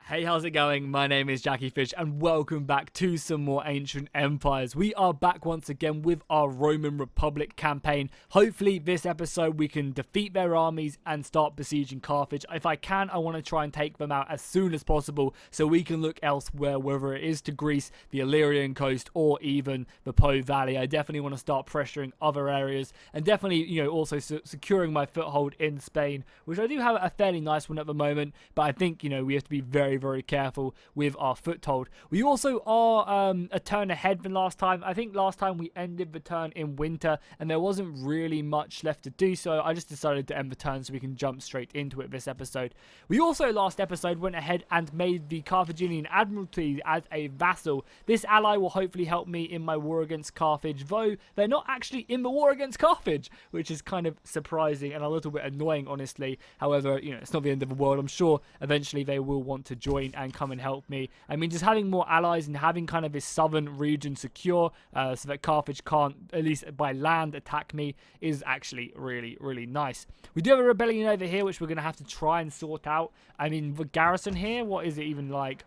Hey, how's it going? My name is jackiefishhh and welcome back to some more Ancient Empires. We are back once again with our Roman Republic campaign. Hopefully this episode we can defeat their armies and start besieging Carthage. If I can, I want to try and take them out as soon as possible so we can look elsewhere, whether it is to Greece, the Illyrian coast, or even the Po Valley. I definitely want to start pressuring other areas and definitely, also securing my foothold in Spain, which I do have a fairly nice one at the moment, but I think, we have to be very careful with our foothold. We also are a turn ahead than last time. I think last time we ended the turn in winter and there wasn't really much left to do, so I just decided to end the turn so we can jump straight into it this episode. We also last episode went ahead and made the Carthaginian Admiralty as a vassal. This ally will hopefully help me in my war against Carthage, though they're not actually in the war against Carthage, which is kind of surprising and a little bit annoying, honestly. However, it's not the end of the world. I'm sure eventually they will want to join and come and help me. I mean, just having more allies and having kind of this southern region secure so that Carthage can't, at least by land, attack me is actually really nice. We do have a rebellion over here which we're going to have to try and sort out. I mean, the garrison here, what is it even like?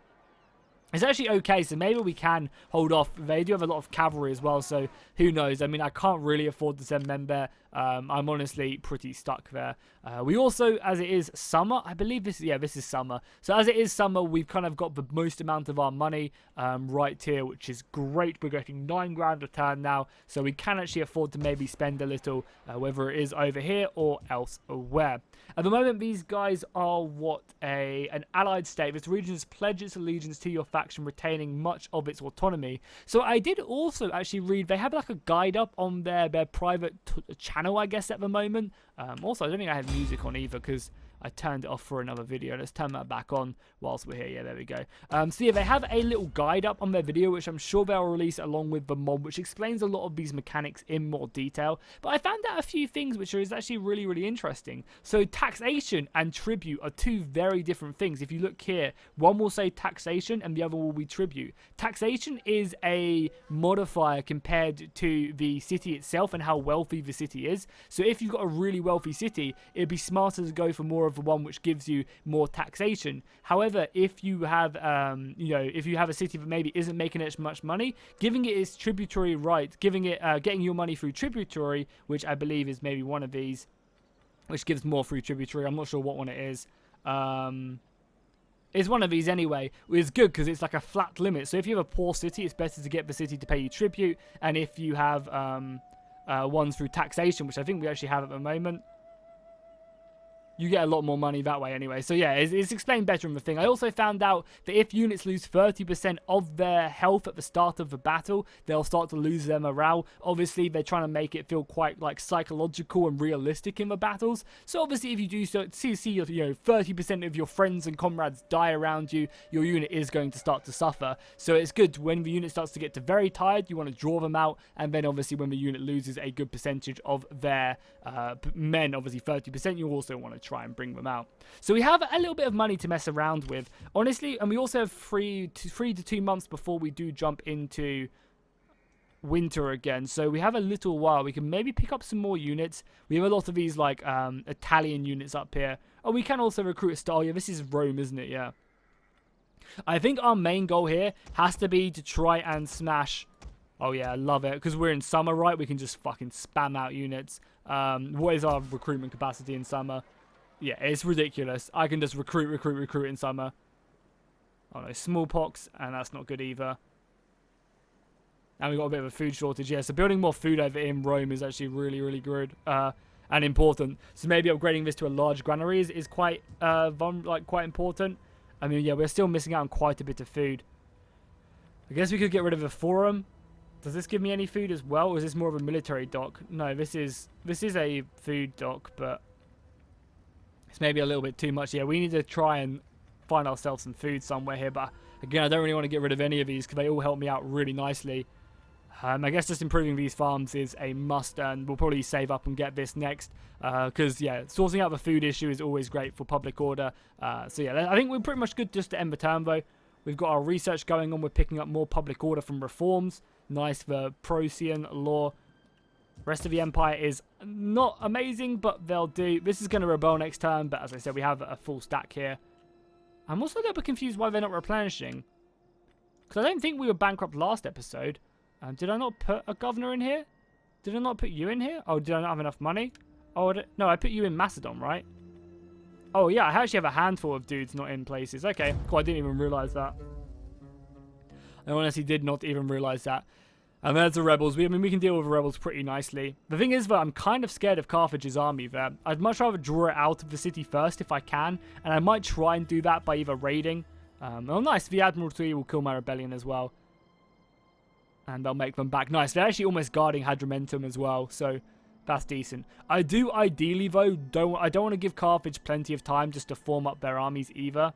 It's actually okay, so maybe we can hold off. They do have a lot of cavalry as well, so who knows? I mean, I can't really afford to send men there. I'm honestly pretty stuck there. We also, as it is summer, I believe this is summer. So as it is summer, we've kind of got the most amount of our money right here, which is great. We're getting 9 grand a turn now, so we can actually afford to maybe spend a little, whether it is over here or elsewhere. At the moment, these guys are an allied state. This region has pledged its allegiance to your faction, retaining much of its autonomy. So I did also actually read, they have like a guide up on their private channel, I guess, at the moment. Also, I don't think I have music on either because I turned it off for another video. Let's turn that back on whilst we're here. Yeah, there we go. So yeah, they have a little guide up on their video, which I'm sure they'll release along with the mod, which explains a lot of these mechanics in more detail. But I found out a few things which is actually really interesting. So taxation and tribute are two very different things. If you look here, one will say taxation and the other will be tribute. Taxation is a modifier compared to the city itself and how wealthy the city is. So if you've got a really wealthy city, it'd be smarter to go for more of the one which gives you more taxation. However, if you have if you have a city that maybe isn't making as much money, giving it its tributary rights, giving it getting your money through tributary, which I believe is maybe one of these, which gives more through tributary. I'm not sure what one it is. It's one of these anyway. It's good because it's like a flat limit. So if you have a poor city, it's better to get the city to pay you tribute. And if you have ones through taxation, which I think we actually have at the moment, you get a lot more money that way anyway. So yeah, it's explained better in the thing. I also found out that if units lose 30% of their health at the start of the battle, they'll start to lose their morale. Obviously, they're trying to make it feel quite like psychological and realistic in the battles. So obviously, if you do see 30% of your friends and comrades die around you, your unit is going to start to suffer. So it's good when the unit starts to get to very tired, you want to draw them out, and then obviously when the unit loses a good percentage of their men, obviously 30%, you also want to try and bring them out. So we have a little bit of money to mess around with, honestly, and we also have 3 to 2 months before we do jump into winter again. So we have a little while. We can maybe pick up some more units. We have a lot of these like Italian units up here. Oh, we can also recruit a star. Yeah, this is Rome, isn't it? Yeah. I think our main goal here has to be to try and smash. Oh yeah, I love it. Because we're in summer, right? We can just fucking spam out units. What is our recruitment capacity in summer? Yeah, it's ridiculous. I can just recruit in summer. Oh no, smallpox, and that's not good either. And we've got a bit of a food shortage. Yeah, so building more food over in Rome is actually really good and important. So maybe upgrading this to a large granary is quite quite important. I mean, yeah, we're still missing out on quite a bit of food. I guess we could get rid of the forum. Does this give me any food as well, or is this more of a military dock? No, this is a food dock, but it's maybe a little bit too much. Yeah, we need to try and find ourselves some food somewhere here. But again, I don't really want to get rid of any of these because they all help me out really nicely. I guess just improving these farms is a must, and we'll probably save up and get this next. Because, yeah, sorting out the food issue is always great for public order. So, yeah, I think we're pretty much good just to end the turn, though. We've got our research going on. We're picking up more public order from reforms. Nice for Prosian law. Rest of the empire is not amazing, but they'll do. This is going to rebel next turn, but as I said, we have a full stack here. I'm also a little bit confused why they're not replenishing. Because I don't think we were bankrupt last episode. Did I not put a governor in here? Did I not put you in here? Oh, did I not have enough money? Oh, no, I put you in Macedon, right? Oh, yeah, I actually have a handful of dudes not in places. Okay, cool, I didn't even realize that. I honestly did not even realize that. And there's the rebels. I mean, we can deal with the rebels pretty nicely. The thing is that I'm kind of scared of Carthage's army there. I'd much rather draw it out of the city first if I can. And I might try and do that by either raiding. Oh, nice. The Admiralty will kill my rebellion as well. And they'll make them back. Nice. They're actually almost guarding Hadrimentum as well. So that's decent. I do ideally, though, I don't want to give Carthage plenty of time just to form up their armies either.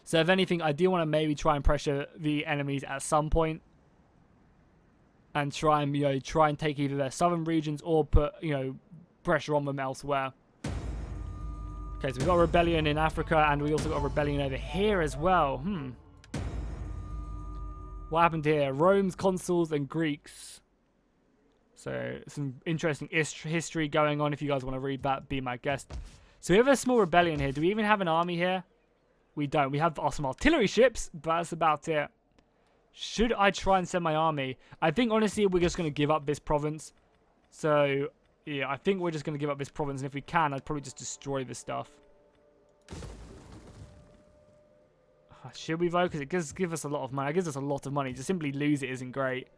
So if anything, I do want to maybe try and pressure the enemies at some point. And try and, try and take either their southern regions or put, pressure on them elsewhere. Okay, so we've got a rebellion in Africa, and we also got a rebellion over here as well. What happened here? Rome's consuls and Greeks. So, some interesting history going on. If you guys want to read that, be my guest. So, we have a small rebellion here. Do we even have an army here? We don't. We have some artillery ships, but that's about it. Should I try and send my army? I think, honestly, we're just going to give up this province. So, yeah, I think we're just going to give up this province. And if we can, I'd probably just destroy this stuff. Should we, though? Because it does give us a lot of money. It gives us a lot of money. To simply lose it isn't great.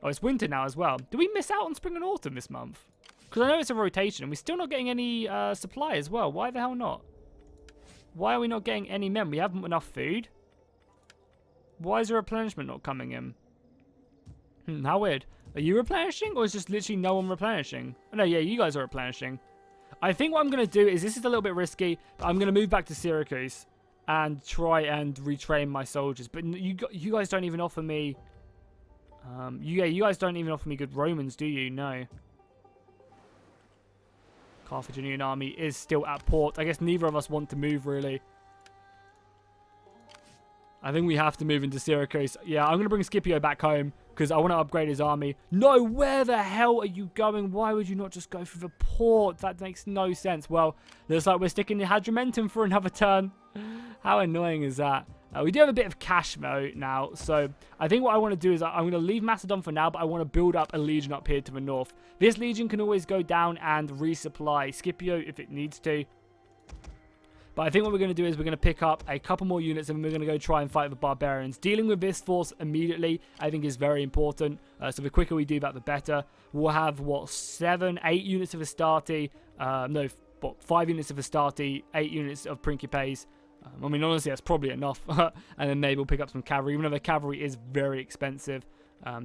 Oh, it's winter now as well. Did we miss out on spring and autumn this month? Because I know it's a rotation. And we're still not getting any supply as well. Why the hell not? Why are we not getting any men? We haven't enough food. Why is the replenishment not coming in? How weird. Are you replenishing, or is just literally no one replenishing? Oh, no, yeah, you guys are replenishing. I think what I'm going to do is, this is a little bit risky, but I'm going to move back to Syracuse and try and retrain my soldiers. But you guys don't even offer me... you guys don't even offer me good Romans, do you? No. Carthaginian army is still at port. I guess neither of us want to move, really. I think we have to move into Syracuse. Yeah, I'm going to bring Scipio back home because I want to upgrade his army. No, where the hell are you going? Why would you not just go through the port? That makes no sense. Well, looks like we're sticking to Hadrimentum for another turn. How annoying is that? We do have a bit of cash though now, so I think what I want to do is I'm going to leave Macedon for now, but I want to build up a legion up here to the north. This legion can always go down and resupply Scipio if it needs to. But I think what we're going to do is we're going to pick up a couple more units and we're going to go try and fight the barbarians. Dealing with this force immediately, I think, is very important. So the quicker we do that, the better. We'll have, what, 7, 8 units of Astarte. No, what, 5 units of Astarte, 8 units of Principes. I mean, honestly, that's probably enough. And then maybe we'll pick up some cavalry, even though the cavalry is very expensive.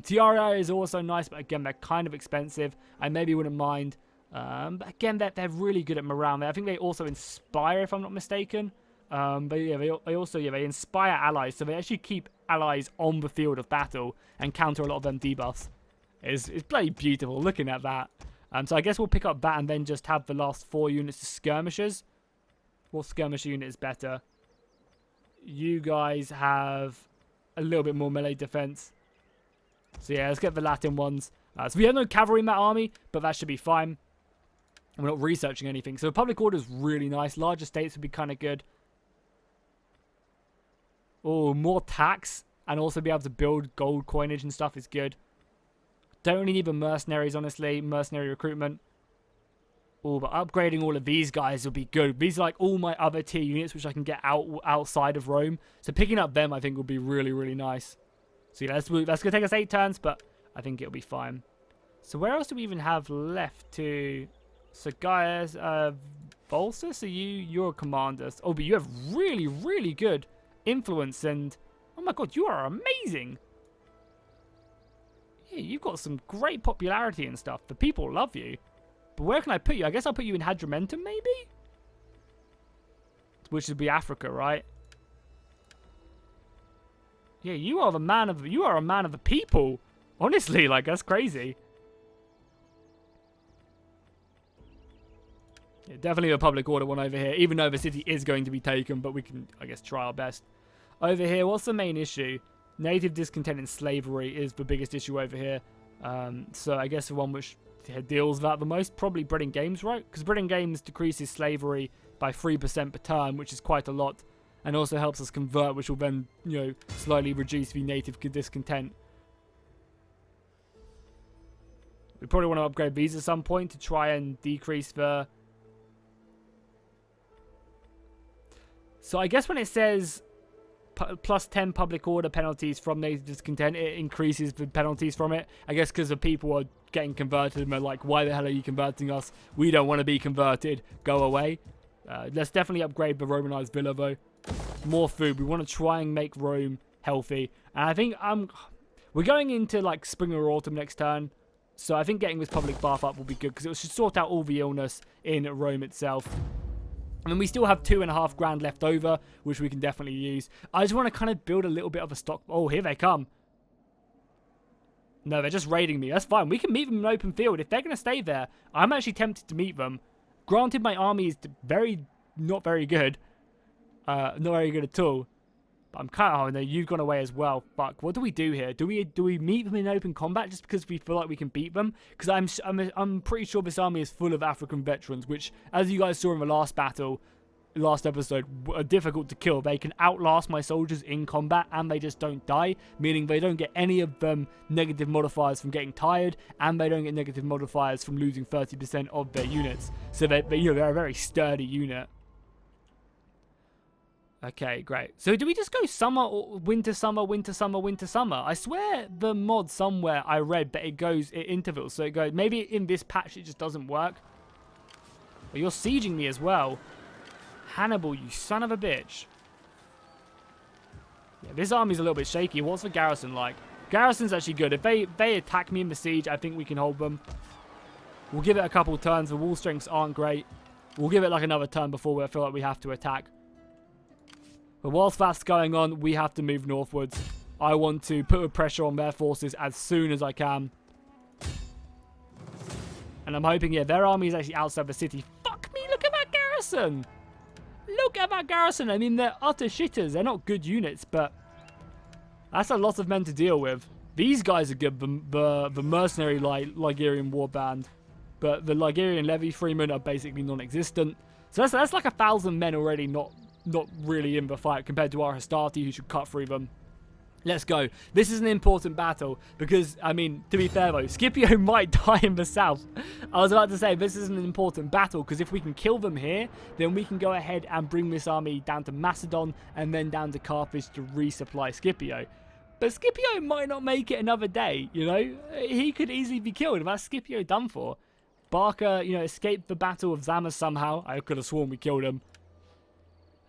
Tiara is also nice, but again, they're kind of expensive. I maybe wouldn't mind... but again, they're really good at morale. I think they also inspire, if I'm not mistaken. But yeah, they inspire allies, so they actually keep allies on the field of battle and counter a lot of them debuffs. It's bloody beautiful looking at that. So I guess we'll pick up that and then just have the last 4 units as skirmishers. What skirmisher unit is better? You guys have a little bit more melee defense. So yeah, let's get the Latin ones. So we have no cavalry in that army, but that should be fine. And we're not researching anything. So public order is really nice. Larger states would be kind of good. Oh, more tax. And also be able to build gold coinage and stuff is good. Don't really need the mercenaries, honestly. Mercenary recruitment. Oh, but upgrading all of these guys would be good. These are like all my other tier units, which I can get outside of Rome. So picking up them, I think, would be really, really nice. So yeah, that's going to take us 8 turns, but I think it'll be fine. So where else do we even have left to... So Gaius, Volsus, you're a commander. Oh, but you have really, really good influence and... Oh my god, you are amazing! Yeah, you've got some great popularity and stuff. The people love you. But where can I put you? I guess I'll put you in Hadrimentum, maybe? Which would be Africa, right? Yeah, you are a man of the people. Honestly, like, that's crazy. Yeah, definitely a public order one over here, even though the city is going to be taken, but we can, I guess, try our best. Over here, what's the main issue? Native discontent and slavery is the biggest issue over here. So I guess the one which deals that the most? Probably Bread and Games, right? Because Bread and Games decreases slavery by 3% per turn, which is quite a lot, and also helps us convert, which will then, you know, slowly reduce the native discontent. We probably want to upgrade these at some point to try and decrease the... So I guess when it says plus 10 public order penalties from native discontent, it increases the penalties from it. I guess because the people are getting converted and they're like, why the hell are you converting us? We don't want to be converted. Go away. Let's definitely upgrade the Romanized villa though. More food. We want to try and make Rome healthy. And I think we're going into like spring or autumn next turn. So I think getting this public bath up will be good because it should sort out all the illness in Rome itself. And then we still have 2.5 grand left over, which we can definitely use. I just want to kind of build a little bit of a stock. Oh, here they come. No, they're just raiding me. That's fine. We can meet them in open field. If they're going to stay there, I'm actually tempted to meet them. Granted, my army is not very good. Not very good at all. But I'm kind of... Oh, no, you've gone away as well. Fuck. What do we do here? Do we meet them in open combat just because we feel like we can beat them? Because I'm pretty sure this army is full of African veterans, which, as you guys saw in the last battle, last episode, are difficult to kill. They can outlast my soldiers in combat, and they just don't die, meaning they don't get any of them negative modifiers from getting tired, and they don't get negative modifiers from losing 30% of their units. So they're a very sturdy unit. Okay, great. So do we just go summer or winter, summer, winter, summer, winter, summer? I swear the mod somewhere I read that it goes in intervals. So it goes, maybe in this patch it just doesn't work. But you're sieging me as well. Hannibal, you son of a bitch. Yeah, this army's a little bit shaky. What's the garrison like? Garrison's actually good. If they attack me in the siege, I think we can hold them. We'll give it a couple turns. The wall strengths aren't great. We'll give it like another turn before we feel like we have to attack. But whilst that's going on, we have to move northwards. I want to put pressure on their forces as soon as I can. And I'm hoping, yeah, their army is actually outside the city. Fuck me, look at that garrison! Look at that garrison! I mean, they're utter shitters. They're not good units, but that's a lot of men to deal with. These guys are good, the mercenary Ligurian warband. But the Ligurian levy freemen are basically non-existent. So that's like 1,000 men already not really in the fight compared to our Hastati, who should cut through them. Let's go. This is an important battle because, I mean, to be fair though, Scipio might die in the south. I was about to say, this is an important battle because if we can kill them here, then we can go ahead and bring this army down to Macedon and then down to Carthage to resupply Scipio. But Scipio might not make it another day, you know? He could easily be killed. That's Scipio done for. Barca, you know, escaped the battle of Zama somehow. I could have sworn we killed him.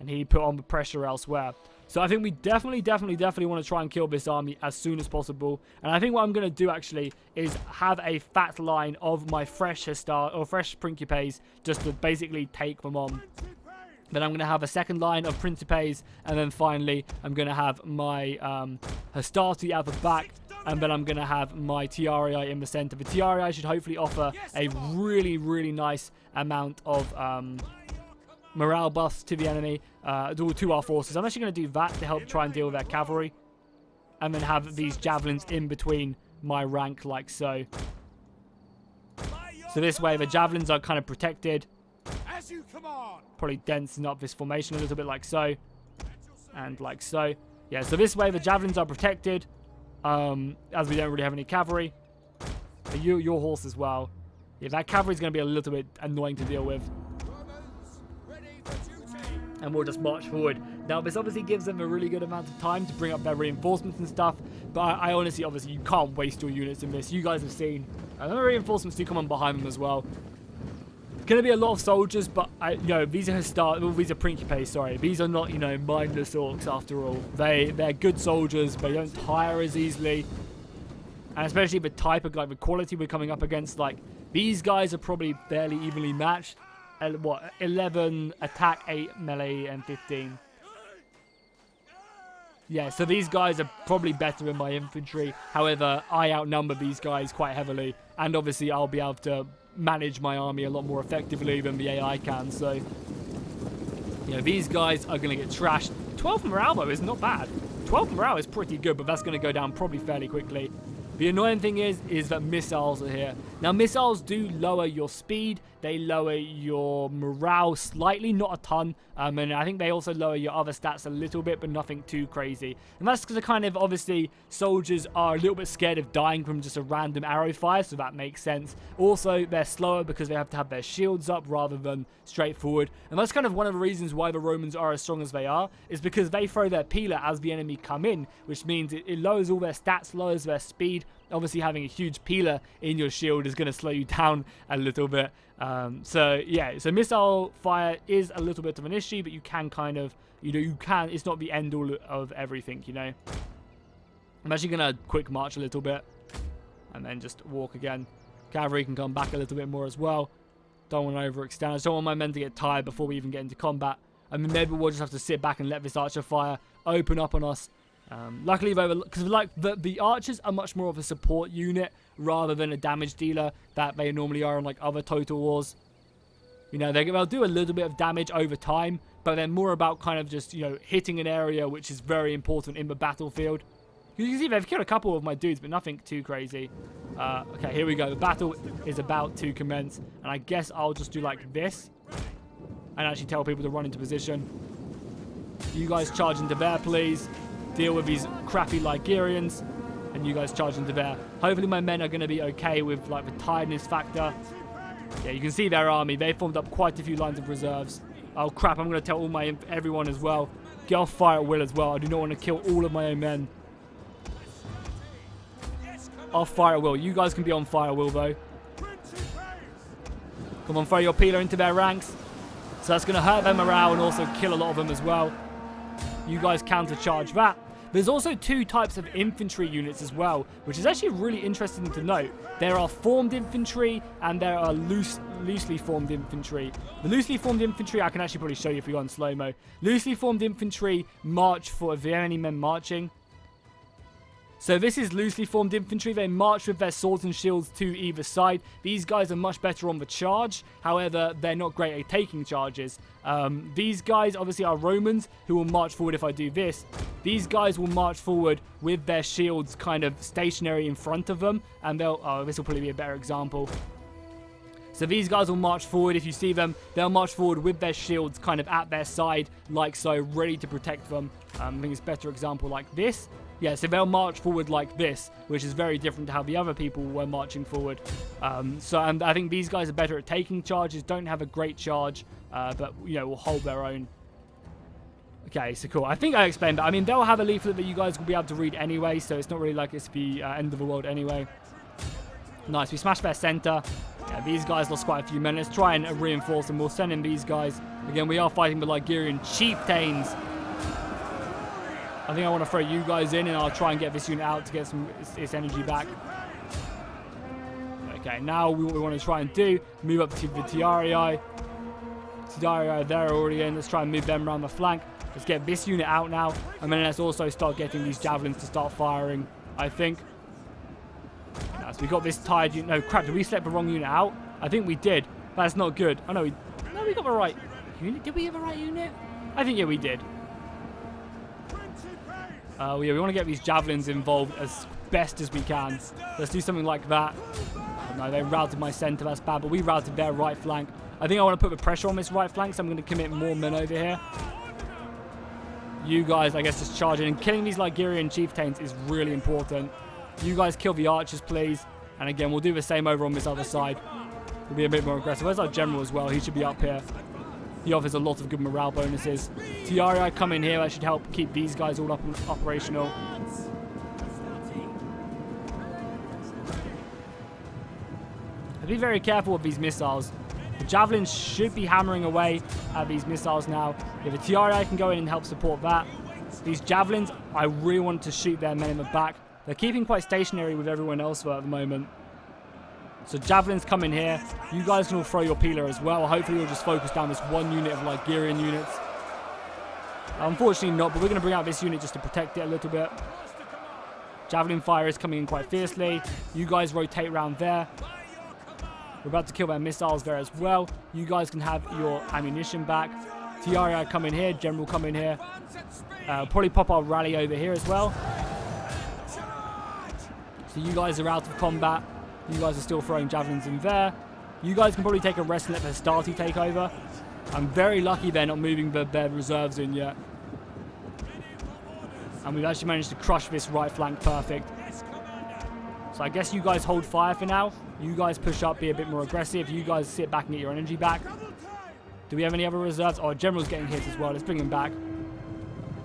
And he put on the pressure elsewhere. So I think we definitely want to try and kill this army as soon as possible. And I think what I'm going to do actually is have a fat line of my fresh Principes just to basically take them on. Then I'm going to have a second line of Principes. And then finally, I'm going to have my Hastati at the back. And then I'm going to have my Tiarii in the center. The Tiarii should hopefully offer a really nice amount of... morale buffs to the enemy, to our forces. I'm actually going to do that to help try and deal with their cavalry. And then have these javelins in between my rank like so. So this way the javelins are kind of protected. Probably densing up this formation a little bit like so. And like so. Yeah, so this way the javelins are protected. As we don't really have any cavalry. But your horse as well. Yeah, that cavalry is going to be a little bit annoying to deal with. And we'll just march forward. Now, this obviously gives them a really good amount of time to bring up their reinforcements and stuff. But I honestly, obviously, you can't waste your units in this. You guys have seen. And the reinforcements do come on behind them as well. It's going to be a lot of soldiers, but, you know, these are Principes, sorry. These are not, you know, mindless orcs after all. They're good soldiers. They don't tire as easily. And especially the type of, like, the quality we're coming up against. Like, these guys are probably fairly evenly matched. What, 11 attack, 8 melee, and 15. Yeah, so these guys are probably better than my infantry. However, I outnumber these guys quite heavily. And obviously, I'll be able to manage my army a lot more effectively than the AI can. So, you know, these guys are going to get trashed. 12 morale, though, is not bad. 12 morale is pretty good, but that's going to go down probably fairly quickly. The annoying thing is that missiles are here. Now, missiles do lower your speed. They lower your morale slightly, not a ton. And I think they also lower your other stats a little bit, but nothing too crazy. And that's because kind of, obviously, soldiers are a little bit scared of dying from just a random arrow fire, so that makes sense. Also, they're slower because they have to have their shields up rather than straight forward. And that's kind of one of the reasons why the Romans are as strong as they are, is because they throw their peeler as the enemy come in, which means it lowers all their stats, lowers their speed. Obviously, having a huge peeler in your shield is going to slow you down a little bit. So missile fire is a little bit of an issue, but you can kind of, it's not the end all of everything, I'm actually going to quick march a little bit and then just walk again. Cavalry can come back a little bit more as well. Don't want to overextend. I just don't want my men to get tired before we even get into combat. I mean, maybe we'll just have to sit back and let this archer fire open up on us. Luckily, though, because the archers are much more of a support unit rather than a damage dealer that they normally are in like other Total Wars. They'll do a little bit of damage over time, but they're more about kind of just, hitting an area which is very important in the battlefield. You can see they've killed a couple of my dudes, but nothing too crazy. Okay, here we go. The battle is about to commence, and I guess I'll just do like this and actually tell people to run into position. You guys charge into there, please. Deal with these crappy Ligurians, and you guys charge into there. Hopefully my men are going to be okay with like the tiredness factor. Yeah, you can see their army. They formed up quite a few lines of reserves. Oh crap, I'm going to tell everyone as well. Get off fire at will as well. I do not want to kill all of my own men. Off fire at will. You guys can be on fire at will though. Come on, throw your peeler into their ranks. So that's going to hurt their morale and also kill a lot of them as well. You guys countercharge that. There's also two types of infantry units as well, which is actually really interesting to note. There are formed infantry and there are loosely formed infantry. The loosely formed infantry, I can actually probably show you if we go on slow-mo. Loosely formed infantry march for, if there are any men marching. So this is loosely formed infantry. They march with their swords and shields to either side. These guys are much better on the charge. However, they're not great at taking charges. These guys obviously are Romans who will march forward if I do this. These guys will march forward with their shields kind of stationary in front of them. And this will probably be a better example. So these guys will march forward. If you see them, they'll march forward with their shields kind of at their side, like so, ready to protect them. I think it's a better example like this. Yeah, so they'll march forward like this, which is very different to how the other people were marching forward. And I think these guys are better at taking charges, don't have a great charge, but, will hold their own. Okay, so cool. I think I explained that. I mean, they'll have a leaflet that you guys will be able to read anyway, so it's not really like it's the end of the world anyway. Nice, we smashed their center. Yeah, these guys lost quite a few men. Let's try and reinforce them. We'll send in these guys. Again, we are fighting the Ligurian chieftains. I think I want to throw you guys in, and I'll try and get this unit out to get its energy back. Okay, now what we want to try and do, move up to the Tiarii. Tiarii, they're already in. Let's try and move them around the flank. Let's get this unit out now, and then let's also start getting these javelins to start firing, I think. So we got this tired unit. No, crap, did we select the wrong unit out? I think we did. That's not good. Oh, no, we got the right unit. Did we have the right unit? I think, yeah, we did. Yeah, we want to get these javelins involved as best as we can. Let's do something like that. Oh, no, they routed my center. That's bad, but we routed their right flank. I think I want to put the pressure on this right flank, so I'm going to commit more men over here. You guys, I guess, just charge in. And killing these Ligurian chieftains is really important. You guys kill the archers, please. And again, we'll do the same over on this other side. We'll be a bit more aggressive. Where's our general as well? He should be up here. He offers a lot of good morale bonuses. Tiarii come in here. That should help keep these guys all up and operational. Be very careful with these missiles. The javelins should be hammering away at these missiles now. If the Tiarii can go in and help support that. These javelins, I really want to shoot their men in the back. They're keeping quite stationary with everyone else at the moment. So javelins come in here. You guys can all throw your peeler as well. Hopefully you'll just focus down this one unit of Ligurian units. Unfortunately not, but we're going to bring out this unit just to protect it a little bit. Javelin fire is coming in quite fiercely. You guys rotate around there. We're about to kill their missiles there as well. You guys can have your ammunition back. Tiarii come in here. General come in here. Probably pop our rally over here as well. So So you guys are out of combat. You guys are still throwing javelins in there. You guys can probably take a rest and let the Hastati take over. I'm very lucky they're not moving their reserves in yet. And we've actually managed to crush this right flank perfect. So I guess you guys hold fire for now. You guys push up, be a bit more aggressive. You guys sit back and get your energy back. Do we have any other reserves? Oh, General's getting hit as well. Let's bring him back.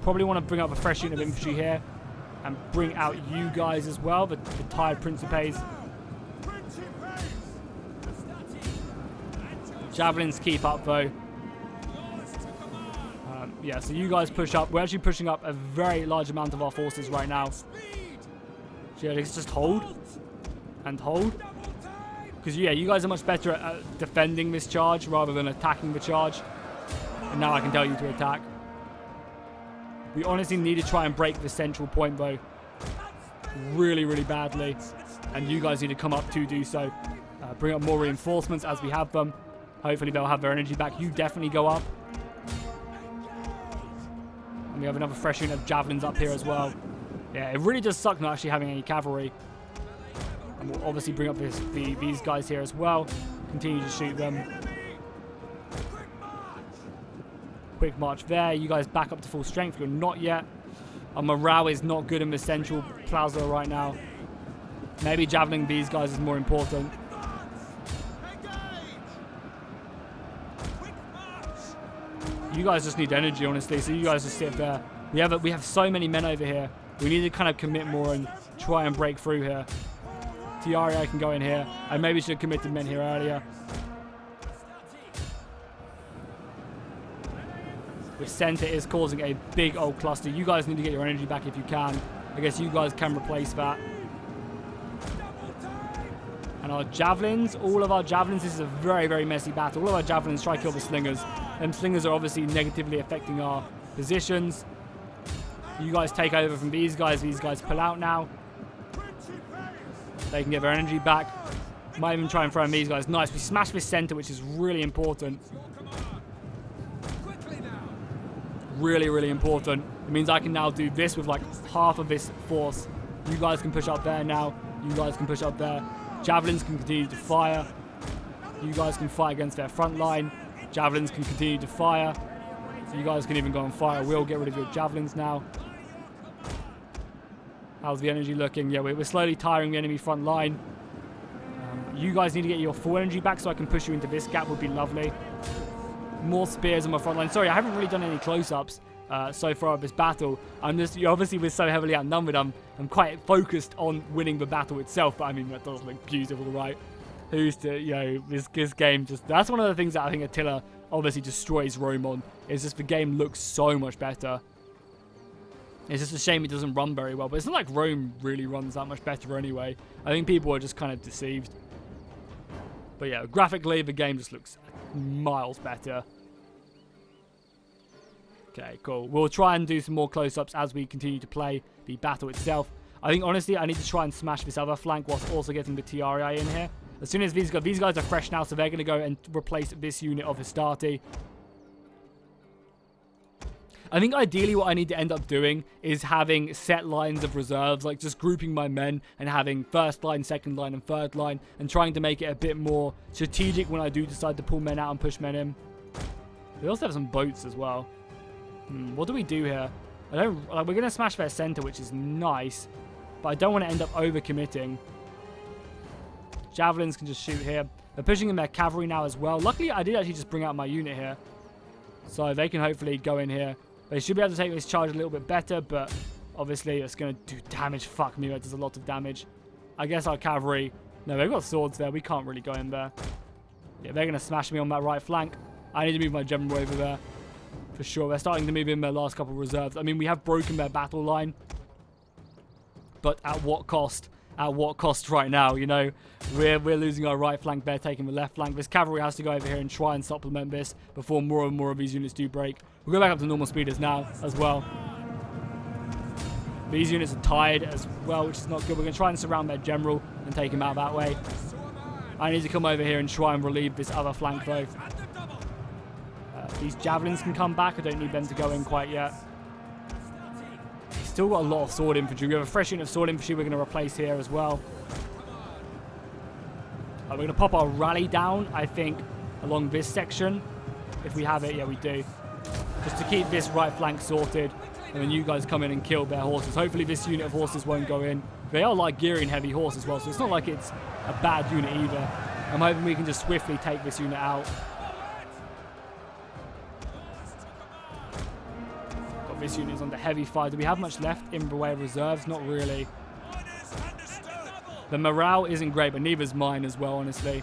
Probably want to bring up a fresh unit of infantry here. And bring out you guys as well, the tired Principes. Javelins keep up though. Yeah, so you guys push up. We're actually pushing up a very large amount of our forces right now. So yeah, let's just hold. And hold. Because yeah, you guys are much better at defending this charge rather than attacking the charge. And now I can tell you to attack. We honestly need to try and break the central point though. Really, really badly. And you guys need to come up to do so. Bring up more reinforcements as we have them. Hopefully they'll have their energy back. You definitely go up. And we have another fresh unit of javelins up here as well. Yeah, it really does suck not actually having any cavalry. And we'll obviously bring up these guys here as well. Continue to shoot them. Quick march there. You guys back up to full strength. You're not yet. Our morale is not good in the central plaza right now. Maybe javeling these guys is more important. You guys just need energy, honestly, so you guys just sit there. We have so many men over here. We need to kind of commit more and try and break through here. Tiaria can go in here. I maybe should have committed men here earlier. The center is causing a big old cluster. You guys need to get your energy back if you can. I guess you guys can replace that. And our javelins, all of our javelins, this is a very, very messy battle. All of our javelins try to kill the slingers. And slingers are obviously negatively affecting our positions. You guys take over from these guys. These guys pull out now. They can get their energy back. Might even try and throw in these guys. Nice. We smashed this center, which is really important. Really, really important. It means I can now do this with like half of this force. You guys can push up there now. You guys can push up there. Javelins can continue to fire. You guys can fight against their front line. Javelins can continue to fire. So you guys can even go and fire. We'll get rid of your javelins now. How's the energy looking? Yeah, we're slowly tiring the enemy front line. You guys need to get your full energy back so I can push you into this gap would be lovely. More spears on my front line. Sorry, I haven't really done any close-ups so far of this battle. Obviously we're so heavily outnumbered, I'm quite focused on winning the battle itself, but I mean, that does look beautiful, right? Who's to, you know, this game just, that's one of the things that I think Attila obviously destroys Rome on, is just the game looks so much better. It's just a shame it doesn't run very well, but it's not like Rome really runs that much better anyway. I think people are just kind of deceived. But yeah, graphically, the game just looks miles better. Okay, cool. We'll try and do some more close-ups as we continue to play the battle itself. I think, honestly, I need to try and smash this other flank whilst also getting the Tiarii in here. As soon as these guys are fresh now, so they're going to go and replace this unit of Hastati. I think ideally what I need to end up doing is having set lines of reserves, like just grouping my men and having first line, second line, and third line, and trying to make it a bit more strategic when I do decide to pull men out and push men in. We also have some boats as well. What do we do here? We're going to smash their center, which is nice, but I don't want to end up overcommitting. Javelins can just shoot here. They're pushing in their cavalry now as well. Luckily, I did actually just bring out my unit here, so they can hopefully go in here. They should be able to take this charge a little bit better, but obviously it's going to do damage. Fuck me, that does a lot of damage. I guess our cavalry... No, they've got swords there. We can't really go in there. Yeah, they're going to smash me on that right flank. I need to move my general over there. For sure. They're starting to move in their last couple of reserves. I mean, we have broken their battle line. But at what cost? At what cost right now, you know? We're losing our right flank. They're taking the left flank. This cavalry has to go over here and try and supplement this before more and more of these units do break. We'll go back up to normal speeders now as well. These units are tired as well, which is not good. We're going to try and surround their general and take him out that way. I need to come over here and try and relieve this other flank though. These javelins can come back. I don't need them to go in quite yet. still got a lot of sword infantry. We have a fresh unit of sword infantry we're going to replace here as well. We're going to pop our rally down, I think, along this section. If we have it, yeah, we do. Just to keep this right flank sorted. And then you guys come in and kill their horses. Hopefully this unit of horses won't go in. They are Ligurian heavy horse as well, so it's not like it's a bad unit either. I'm hoping we can just swiftly take this unit out. Got this unit is under heavy fire. Do we have much left in the way of reserves? Not really. The morale isn't great, but neither's mine as well, honestly.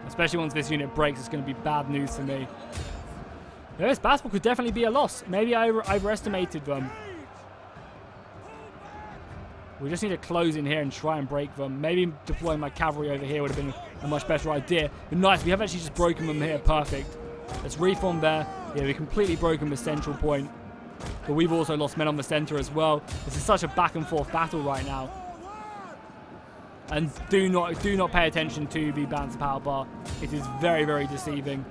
Especially once this unit breaks, it's going to be bad news for me. This battle could definitely be a loss. Maybe I overestimated them. We just need to close in here and try and break them. Maybe deploying my cavalry over here would have been a much better idea. But nice, we have actually just broken them here. Perfect. Let's reform there. Yeah, we completely broken the central point. But we've also lost men on the center as well. This is such a back and forth battle right now. And do not pay attention to the balance power bar. It is very, very deceiving.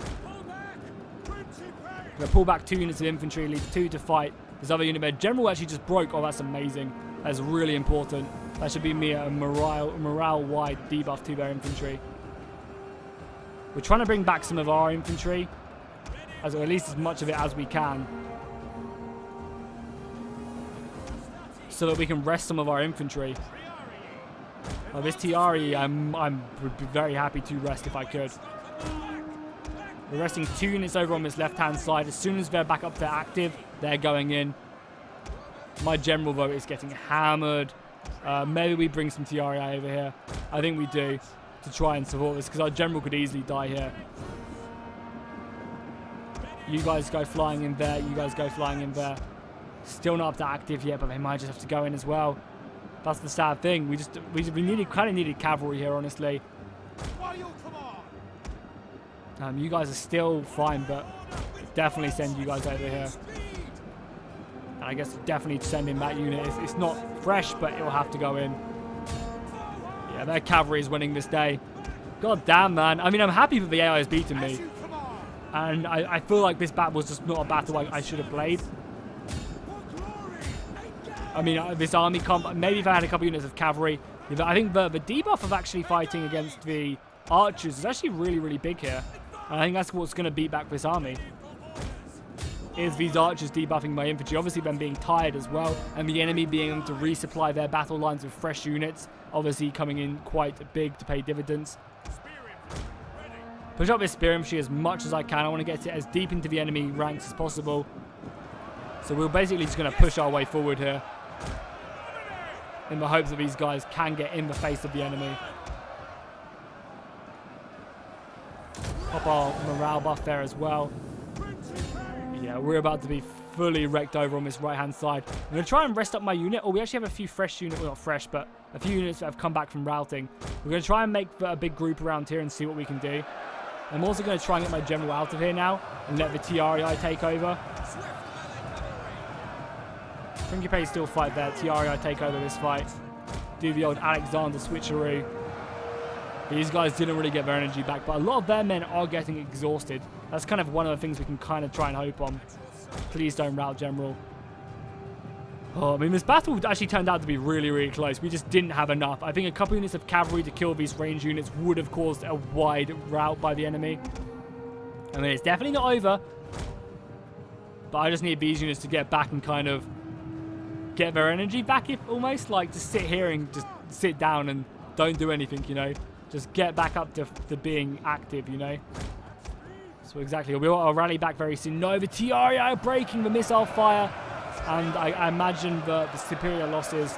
I'm going to pull back 2 units of infantry, leave 2 to fight. This other unit there. General actually just broke. Oh, that's amazing. That's really important. That should be me a morale-wide debuff to their infantry. We're trying to bring back some of our infantry, or at least as much of it as we can, so that we can rest some of our infantry. Oh, this Tiari, would be very happy to rest if I could. We're resting 2 units over on this left-hand side. As soon as they're back up to active, they're going in. My general, though, is getting hammered. Maybe we bring some Tiari over here. I think we do, to try and support this, because our general could easily die here. You guys go flying in there. You guys go flying in there. Still not up to active yet, but they might just have to go in as well. That's the sad thing. We kind of needed cavalry here, honestly. You guys are still fine, but definitely send you guys over here. And I guess definitely send in that unit. It's not fresh, but it will have to go in. Yeah, their cavalry is winning this day. God damn, man. I mean, I'm happy that the AI has beaten me. And I feel like this battle was just not a battle I should have played. I mean, this army comp, maybe if I had a couple units of cavalry. I think the debuff of actually fighting against the archers is actually really, really big here. And I think that's what's going to beat back this army. Is these archers debuffing my infantry. Obviously them being tired as well. And the enemy being able to resupply their battle lines with fresh units. Obviously coming in quite big to pay dividends. Push up this spear infantry as much as I can. I want to get it as deep into the enemy ranks as possible. So we're basically just going to push our way forward here, in the hopes that these guys can get in the face of the enemy. Pop our morale buff there as well. Yeah, we're about to be fully wrecked over on this right-hand side. I'm going to try and rest up my unit. Oh, we actually have a few fresh units. Well, not fresh, but a few units that have come back from routing. We're going to try and make a big group around here and see what we can do. I'm also going to try and get my general out of here now and let the TREI take over. Principe still fight there. TREI take over this fight. Do the old Alexander switcheroo. These guys didn't really get their energy back, but a lot of their men are getting exhausted. That's kind of one of the things we can kind of try and hope on. Please don't rout General. Oh, I mean, this battle actually turned out to be really, really close. We just didn't have enough. I think a couple units of cavalry to kill these range units would have caused a wide rout by the enemy. I mean, it's definitely not over, but I just need these units to get back and kind of get their energy back, if almost like just sit here and just sit down and don't do anything, you know. Just get back up to being active, you know. So exactly, we'll rally back very soon. No, the TREI are breaking the missile fire, and I imagine the superior losses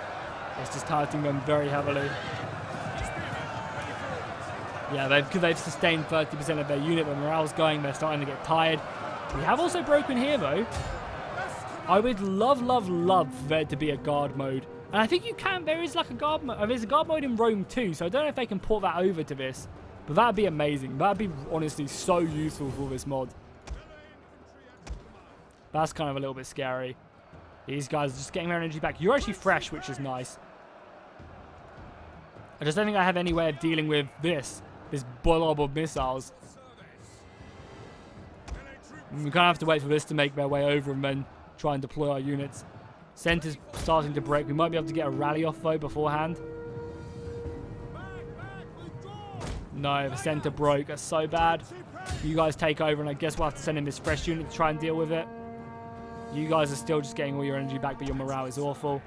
is just hurting them very heavily. Yeah, they've sustained 30% of their unit. The morale's going. They're starting to get tired. We have also broken here, though. I would love there to be a guard mode. And I think you can. There is like a guard mode. There's a guard mode in Rome too. So I don't know if they can port that over to this. But that'd be amazing. That'd be honestly so useful for this mod. That's kind of a little bit scary. These guys are just getting their energy back. You're actually fresh, which is nice. I just don't think I have any way of dealing with this blob of missiles. We kind of have to wait for this to make their way over and then try and deploy our units. Center's starting to break. We might be able to get a rally off, though, beforehand. No, the center broke. That's so bad. You guys take over, and I guess we'll have to send in this fresh unit to try and deal with it. You guys are still just getting all your energy back, but your morale is awful.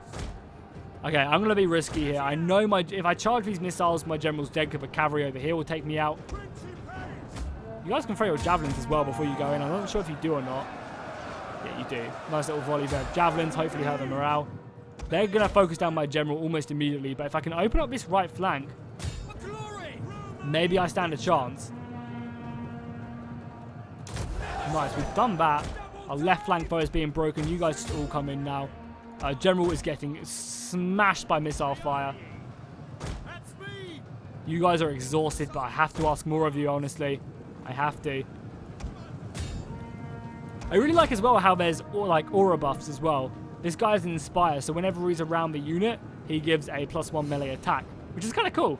Okay, I'm going to be risky here. I know if I charge these missiles, my general's dead because the cavalry over here will take me out. You guys can throw your javelins as well before you go in. I'm not sure if you do or not. Yeah, you do. Nice little volley there. Javelins, hopefully hurt the morale. They're going to focus down my general almost immediately, but if I can open up this right flank, maybe I stand a chance. Nice, we've done that. Our left flank though is being broken. You guys just all come in now. General is getting smashed by missile fire. You guys are exhausted, but I have to ask more of you, honestly. I have to. I really like as well how there's like aura buffs as well. This guy's an Inspire, so whenever he's around the unit, he gives a +1 melee attack, which is kind of cool.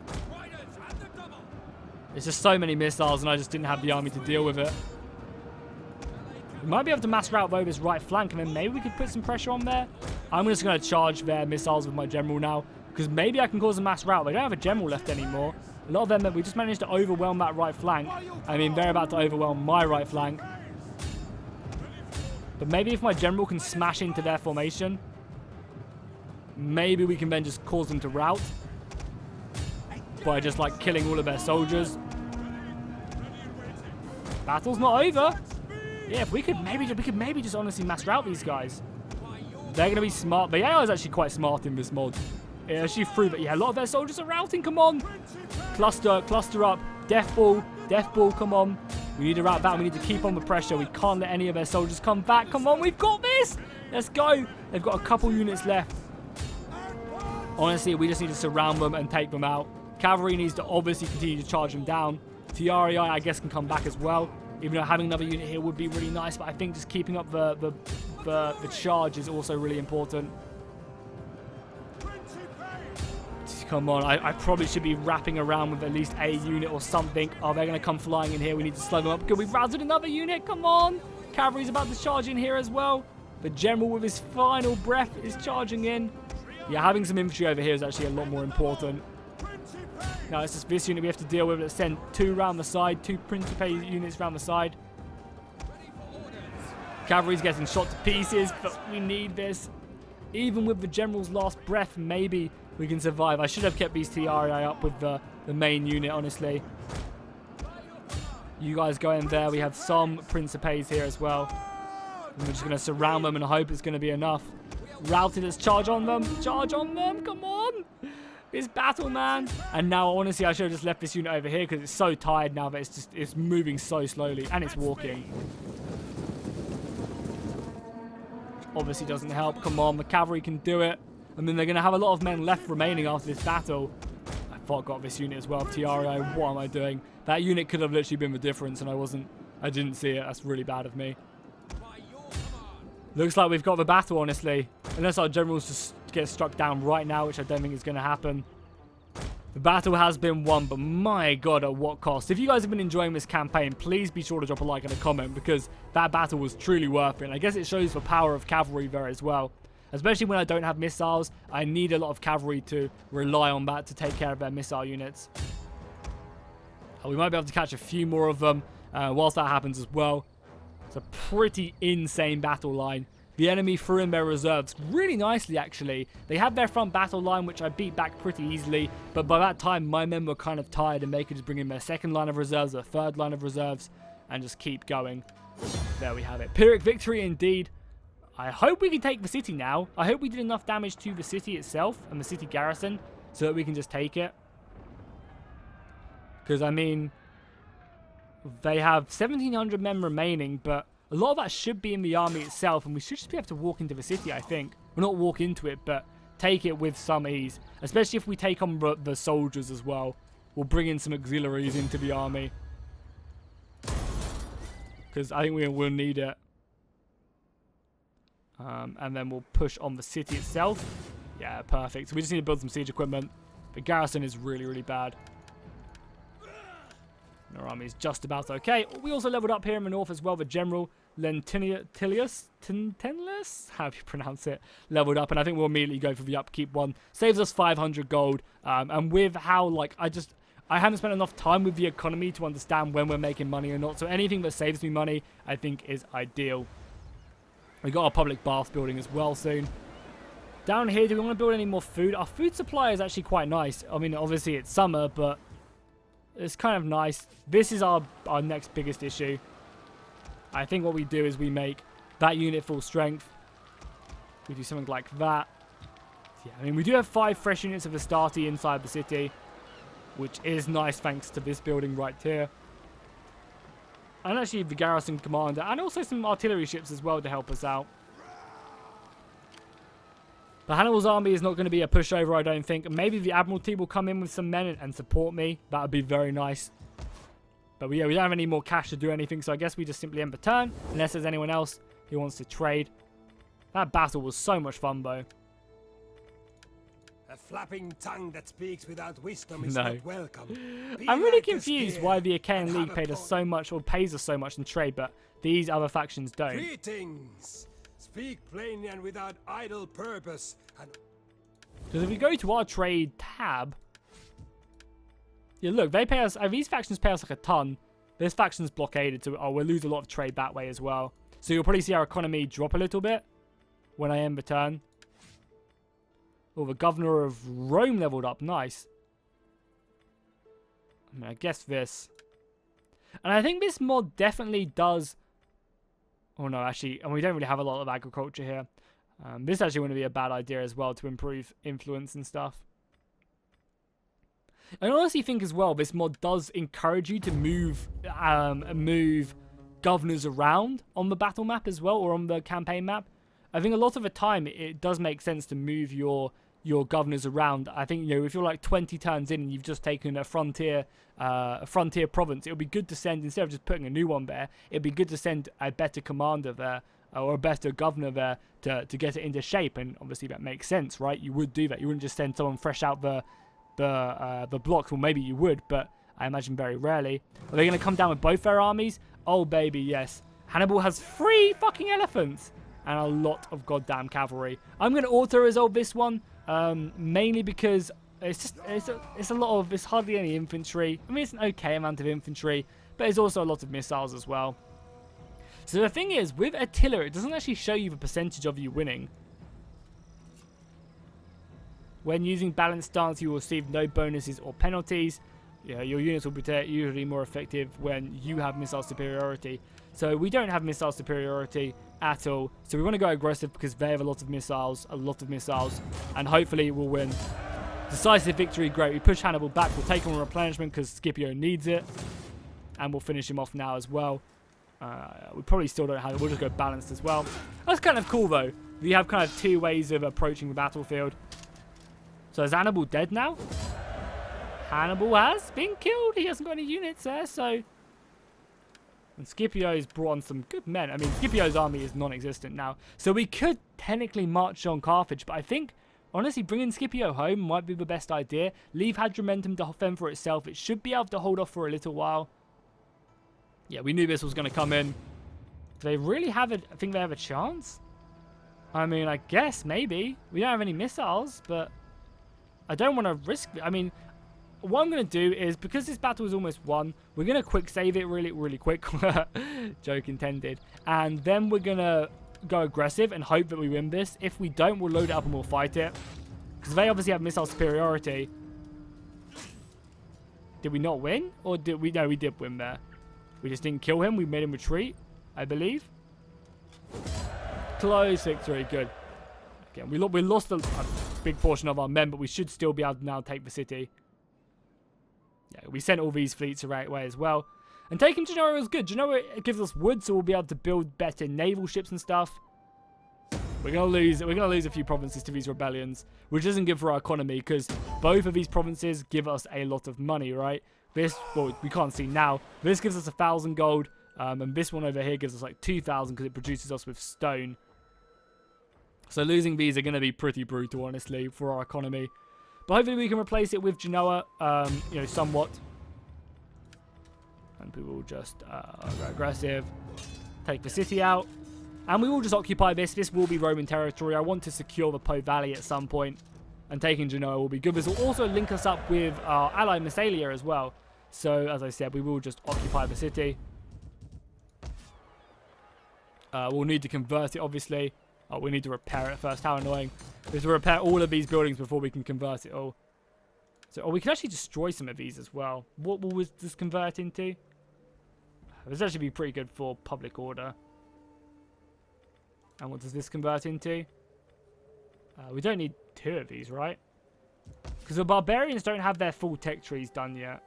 There's just so many missiles, and I just didn't have the army to deal with it. We might be able to mass route though this right flank, and then maybe we could put some pressure on there. I'm just going to charge their missiles with my general now, because maybe I can cause a mass route. They don't have a general left anymore. A lot of them, we just managed to overwhelm that right flank. I mean, they're about to overwhelm my right flank. But maybe if my general can smash into their formation, maybe we can then just cause them to rout by just like killing all of their soldiers. Battle's not over. Yeah, if we could maybe just honestly mass route these guys. They're going to be smart. The AI is actually quite smart in this mod. It actually threw that. Yeah, a lot of their soldiers are routing. Come on. Cluster up. Death ball, come on. We need to route that. We need to keep on the pressure. We can't let any of their soldiers come back. Come on, we've got this. Let's go. They've got a couple units left. Honestly, we just need to surround them and take them out. Cavalry needs to obviously continue to charge them down. TREI, I guess, can come back as well. Even though having another unit here would be really nice, but I think just keeping up the charge is also really important. Come on, I probably should be wrapping around with at least a unit or something. Oh, they're going to come flying in here. We need to slow them up. Good, we've routed another unit. Come on. Cavalry's about to charge in here as well. The general with his final breath is charging in. Yeah, having some infantry over here is actually a lot more important. Now, it's just this unit we have to deal with. Let's send 2 round the side. 2 Principe units round the side. Cavalry's getting shot to pieces, but we need this. Even with the general's last breath, maybe we can survive. I should have kept these TREI up with the main unit, honestly. You guys go in there. We have some Principes here as well. And we're just going to surround them and hope it's going to be enough. Routed, let's charge on them. Charge on them. Come on. It's battle, man. And now, honestly, I should have just left this unit over here because it's so tired now that it's moving so slowly. And it's walking. Obviously doesn't help. Come on, the cavalry can do it. And then they're going to have a lot of men left remaining after this battle. I forgot this unit as well. TREI, what am I doing? That unit could have literally been the difference, and I didn't see it. That's really bad of me. Looks like we've got the battle, honestly. Unless our generals just get struck down right now, which I don't think is going to happen. The battle has been won, but my god, at what cost? If you guys have been enjoying this campaign, please be sure to drop a like and a comment, because that battle was truly worth it. And I guess it shows the power of cavalry there as well. Especially when I don't have missiles, I need a lot of cavalry to rely on that to take care of their missile units. We might be able to catch a few more of them whilst that happens as well. It's a pretty insane battle line. The enemy threw in their reserves really nicely, actually. They had their front battle line, which I beat back pretty easily. But by that time, my men were kind of tired, and they could just bring in their second line of reserves, their third line of reserves, and just keep going. There we have it. Pyrrhic victory indeed. I hope we can take the city now. I hope we did enough damage to the city itself and the city garrison so that we can just take it. Because, I mean, they have 1,700 men remaining, but a lot of that should be in the army itself, and we should just be able to walk into the city, I think. Well, not walk into it, but take it with some ease. Especially if we take on the soldiers as well. We'll bring in some auxiliaries into the army. Because I think we will need it. And then we'll push on the city itself. Yeah, perfect. So we just need to build some siege equipment. The garrison is really, really bad. Our army is just about okay. We also leveled up here in the north as well. The general Lentilius, however you pronounce it, leveled up, and I think we'll immediately go for the upkeep one. Saves us 500 gold, and with how, like, I haven't spent enough time with the economy to understand when we're making money or not, so anything that saves me money, I think, is ideal. We got our public bath building as well soon. Down here, do we want to build any more food? Our food supply is actually quite nice. I mean, obviously it's summer, but it's kind of nice. This is our next biggest issue. I think what we do is we make that unit full strength. We do something like that. Yeah, I mean, we do have 5 fresh units of Astarte inside the city, which is nice thanks to this building right here. And actually the garrison commander, and also some artillery ships as well to help us out. But Hannibal's army is not going to be a pushover, I don't think. Maybe the Admiralty will come in with some men and support me. That would be very nice. But yeah, we don't have any more cash to do anything, so I guess we just simply end the turn, unless there's anyone else who wants to trade. That battle was so much fun, though. A flapping tongue that speaks without wisdom is not welcome. I'm really confused why the Achaean League paid us so much, or pays us so much in trade, but these other factions don't. Greetings. Speak plainly and without idle purpose. Because if we go to our trade tab, yeah, look, they pay us. These factions pay us like a ton. This faction's blockaded, so we'll lose a lot of trade that way as well. So you'll probably see our economy drop a little bit when I end the turn. Oh, the governor of Rome leveled up. Nice. I mean, I guess this. And I think this mod definitely does. Oh no, actually, and we don't really have a lot of agriculture here. This actually wouldn't be a bad idea as well to improve influence and stuff. I honestly think as well, this mod does encourage you to move governors around on the battle map as well, or on the campaign map. I think a lot of the time it does make sense to move your governors around. I think, you know, if you're like 20 turns in and you've just taken a frontier province, it would be good to send, instead of just putting a new one there, it'd be good to send a better commander there, or a better governor there to get it into shape. And obviously that makes sense, right? You would do that. You wouldn't just send someone fresh out the blocks. Well, maybe you would, but I imagine very rarely. Are they going to come down with both their armies? Oh baby, yes. Hannibal has 3 fucking elephants and a lot of goddamn cavalry. I'm going to auto-resolve this one, mainly because it's hardly any infantry. I mean, it's an okay amount of infantry, but it's also a lot of missiles as well. So the thing is, with artillery, it doesn't actually show you the percentage of you winning. When using balanced stance, you will receive no bonuses or penalties. Yeah, your units will be usually more effective when you have missile superiority. So we don't have missile superiority at all. So we want to go aggressive because they have a lot of missiles, and hopefully we'll win. Decisive victory, great. We push Hannibal back. We'll take on replenishment because Scipio needs it. And we'll finish him off now as well. We probably still don't have it. We'll just go balanced as well. That's kind of cool though. We have kind of 2 ways of approaching the battlefield. So is Hannibal dead now? Hannibal has been killed. He hasn't got any units there, so... And Scipio's brought on some good men. I mean, Scipio's army is non-existent now. So we could technically march on Carthage, but I think, honestly, bringing Scipio home might be the best idea. Leave Hadrumentum to fend for itself. It should be able to hold off for a little while. Yeah, we knew this was going to come in. Do they really have it? I think they have a chance? I mean, I guess, maybe. We don't have any missiles, but... I don't want to risk it. I mean, what I'm going to do is, because this battle is almost won, we're going to quick save it really quick. Joke intended. And then we're going to go aggressive and hope that we win this. If we don't, we'll load it up and we'll fight it. Because they obviously have missile superiority. Did we not win? Or did we? No, we did win there. We just didn't kill him. We made him retreat, I believe. Close victory. Good. Again, we lost a big portion of our men, but we should still be able to now take the city. Yeah, we sent all these fleets the right way as well. And taking Genoa is good. Genoa gives us wood, so we'll be able to build better naval ships and stuff. We're gonna lose a few provinces to these rebellions, which isn't good for our economy because both of these provinces give us a lot of money, right? This, well, we can't see now. This gives us 1,000 gold, and this one over here gives us like 2,000 because it produces us with stone. So losing these are going to be pretty brutal, honestly, for our economy. But hopefully we can replace it with Genoa, you know, somewhat. And we will just go aggressive. Take the city out. And we will just occupy this. This will be Roman territory. I want to secure the Po Valley at some point. And taking Genoa will be good. This will also link us up with our ally Massalia as well. So, as I said, we will just occupy the city. We'll need to convert it, obviously. Oh, we need to repair it first. How annoying. We have to repair all of these buildings before we can convert it all. So, we can actually destroy some of these as well. What will this convert into? This actually be pretty good for public order. And what does this convert into? We don't need 2 of these, right? Because the barbarians don't have their full tech trees done yet.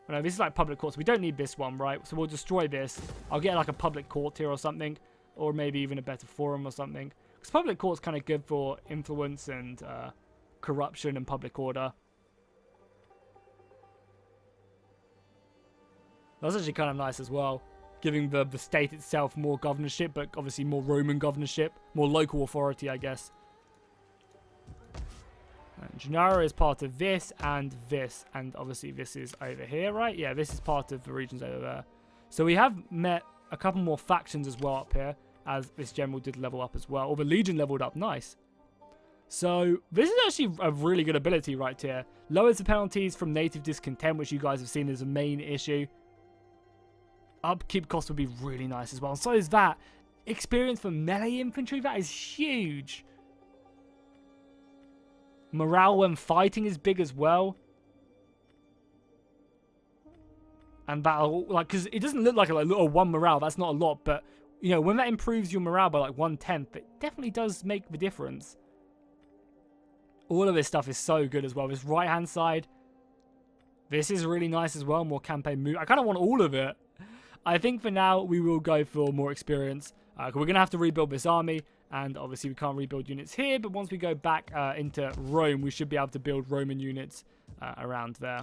Oh, no, this is like public courts. We don't need this one, right? So we'll destroy this. I'll get like a public court here or something. Or maybe even a better forum or something. Because public court's kind of good for influence and corruption and public order. That's actually kind of nice as well. Giving the state itself more governorship, but obviously more Roman governorship. More local authority, I guess. And Genua is part of this and this. And obviously this is over here, right? Yeah, this is part of the regions over there. So we have met a couple more factions as well up here. As this general did level up as well. Or the Legion leveled up. Nice. So this is actually a really good ability right here. Lowers the penalties from native discontent, which you guys have seen as a main issue. Upkeep cost would be really nice as well. And so is that. Experience for melee infantry. That is huge. Morale when fighting is big as well. And that'll, like, because it doesn't look like a 1 morale. That's not a lot, but, you know, when that improves your morale by like 1/10, it definitely does make the difference. All of this stuff is so good as well. This right-hand side. This is really nice as well. More campaign move. I kind of want all of it. I think for now, we will go for more experience. We're going to have to rebuild this army. And obviously, we can't rebuild units here. But once we go back into Rome, we should be able to build Roman units around there.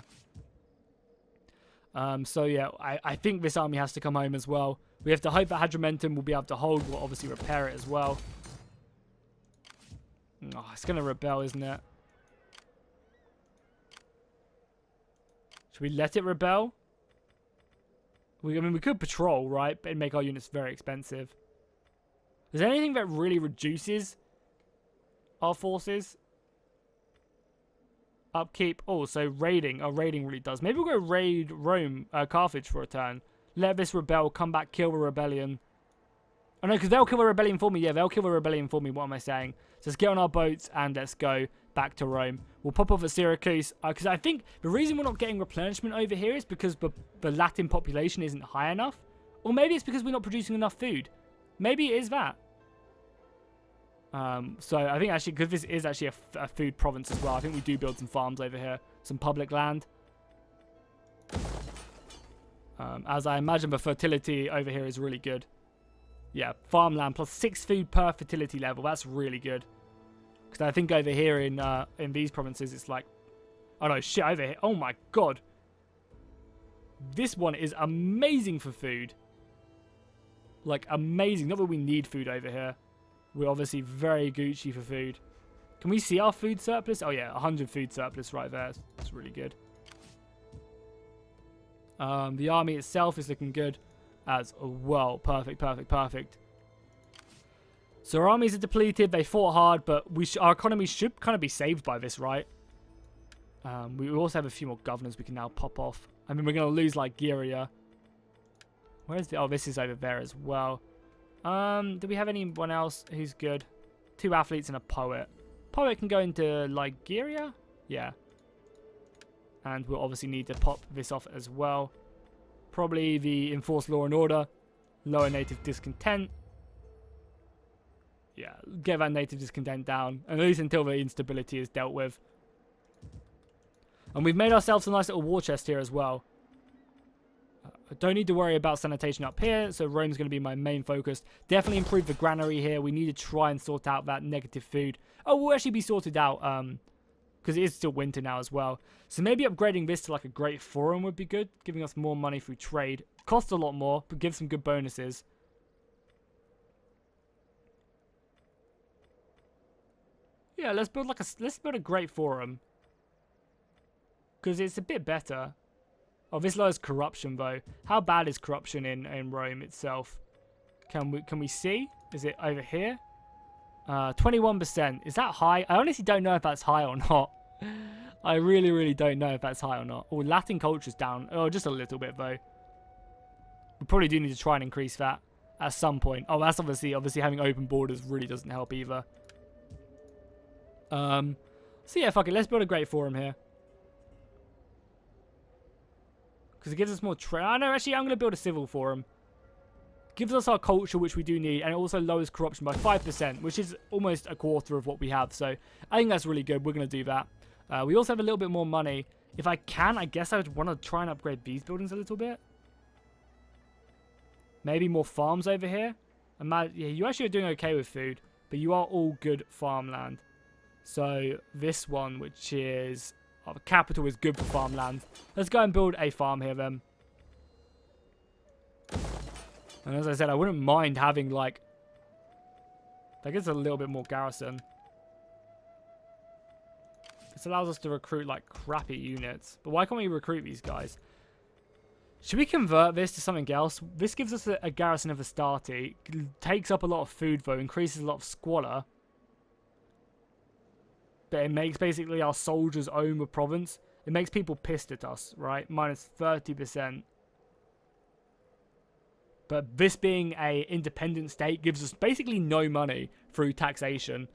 So, yeah, I think this army has to come home as well. We have to hope that Hadrimentum will be able to hold. We'll obviously repair it as well. Oh, it's going to rebel, isn't it? Should we let it rebel? I mean, we could patrol, right? But it'd make our units very expensive. Is there anything that really reduces our forces? Upkeep. Oh, so raiding. Oh, raiding really does. Maybe we'll go raid Rome, Carthage for a turn. Let this rebel, come back, kill the rebellion. Oh no, because they'll kill the rebellion for me. Yeah, they'll kill the rebellion for me. What am I saying? So let's get on our boats and let's go back to Rome. We'll pop off at Syracuse. Because I think the reason we're not getting replenishment over here is because the Latin population isn't high enough. Or maybe it's because we're not producing enough food. Maybe it is that. So I think actually, because this is actually a food province as well, I think we do build some farms over here. Some public land. As I imagine the fertility over here is really good. Yeah, farmland plus 6 food per fertility level. That's really good. Because I think over here in these provinces, it's like... Oh no, shit, over here. Oh my god. This one is amazing for food. Like, amazing. Not that we need food over here. We're obviously very Gucci for food. Can we see our food surplus? Oh yeah, 100 food surplus right there. That's really good. The army itself is looking good as well. Perfect, perfect, perfect. So our armies are depleted. They fought hard, but our economy should kind of be saved by this, right? We also have a few more governors we can now pop off. I mean, we're going to lose like Gyria. Where's the... Oh, this is over there as well. Do we have anyone else who's good? 2 athletes and a poet. Poet can go into Lygyria? Yeah. And we'll obviously need to pop this off as well. Probably the enforced law and order. Lower native discontent. Yeah, get that native discontent down. At least until the instability is dealt with. And we've made ourselves a nice little war chest here as well. I don't need to worry about sanitation up here, so Rome's going to be my main focus. Definitely improve the granary here. We need to try and sort out that negative food. Oh, we'll actually be sorted out, because it is still winter now as well. So maybe upgrading this to like a great forum would be good, giving us more money through trade. Costs a lot more, but gives some good bonuses. Yeah, let's build a great forum, because it's a bit better. Oh, this lowers corruption, though. How bad is corruption in Rome itself? Can we see? Is it over here? 21%. Is that high? I honestly don't know if that's high or not. I really don't know if that's high or not. Oh, Latin culture's down. Oh, just a little bit though. We probably do need to try and increase that at some point. Oh, that's obviously having open borders really doesn't help either. So yeah, fuck it. Let's build a great forum here. Because it gives us more I know, actually, I'm going to build a civil forum. Gives us our culture, which we do need, and it also lowers corruption by 5%, which is almost a quarter of what we have. So I think that's really good. We're going to do that. We also have a little bit more money. If I can, I guess I would want to try and upgrade these buildings a little bit. Maybe more farms over here. Yeah, you actually are doing okay with food, but you are all good farmland. So this one, which is the capital, is good for farmland. Let's go and build a farm here then. And as I said, I wouldn't mind having like, that gives a little bit more garrison. This allows us to recruit like crappy units. But why can't we recruit these guys? Should we convert this to something else? This gives us a garrison of Astarte. Takes up a lot of food though. Increases a lot of squalor. But it makes basically our soldiers own the province. It makes people pissed at us, right? Minus 30%. But this being a independent state gives us basically no money through taxation.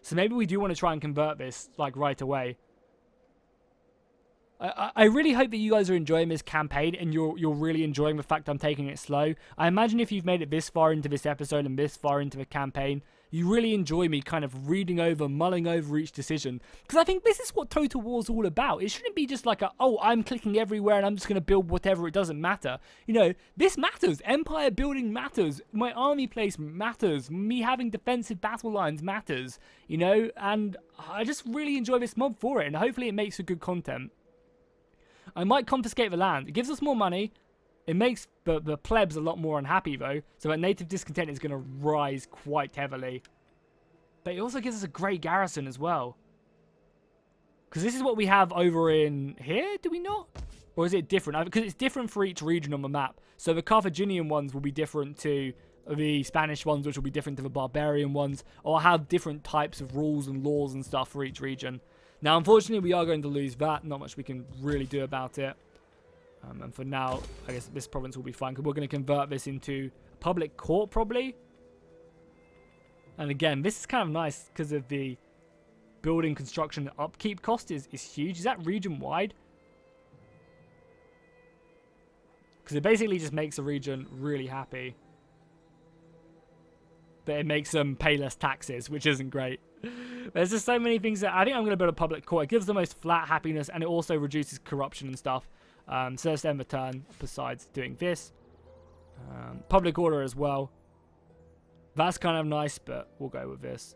So maybe we do want to try and convert this like right away. I really hope that you guys are enjoying this campaign and you're really enjoying the fact I'm taking it slow. I imagine if you've made it this far into this episode and this far into the campaign, you really enjoy me kind of reading over, mulling over each decision. Because I think this is what Total War's all about. It shouldn't be just like I'm clicking everywhere and I'm just going to build whatever, it doesn't matter. You know, this matters. Empire building matters. My army placement matters. Me having defensive battle lines matters. You know, and I just really enjoy this mod for it. And hopefully it makes for good content. I might confiscate the land. It gives us more money. It makes the plebs a lot more unhappy, though. So that native discontent is going to rise quite heavily. But it also gives us a great garrison as well. Because this is what we have over in here, do we not? Or is it different? Because it's different for each region on the map. So the Carthaginian ones will be different to the Spanish ones, which will be different to the barbarian ones. Or have different types of rules and laws and stuff for each region. Now, unfortunately, we are going to lose that. Not much we can really do about it. And for now, I guess this province will be fine. Because we're going to convert this into a public court, probably. And again, this is kind of nice because of the building, construction, and upkeep cost is huge. Is that region-wide? Because it basically just makes a region really happy. But it makes them pay less taxes, which isn't great. There's just so many things that I think I'm going to build a public court. It gives the most flat happiness and it also reduces corruption and stuff. So let's end the turn besides doing this. Public order as well. That's kind of nice, but we'll go with this.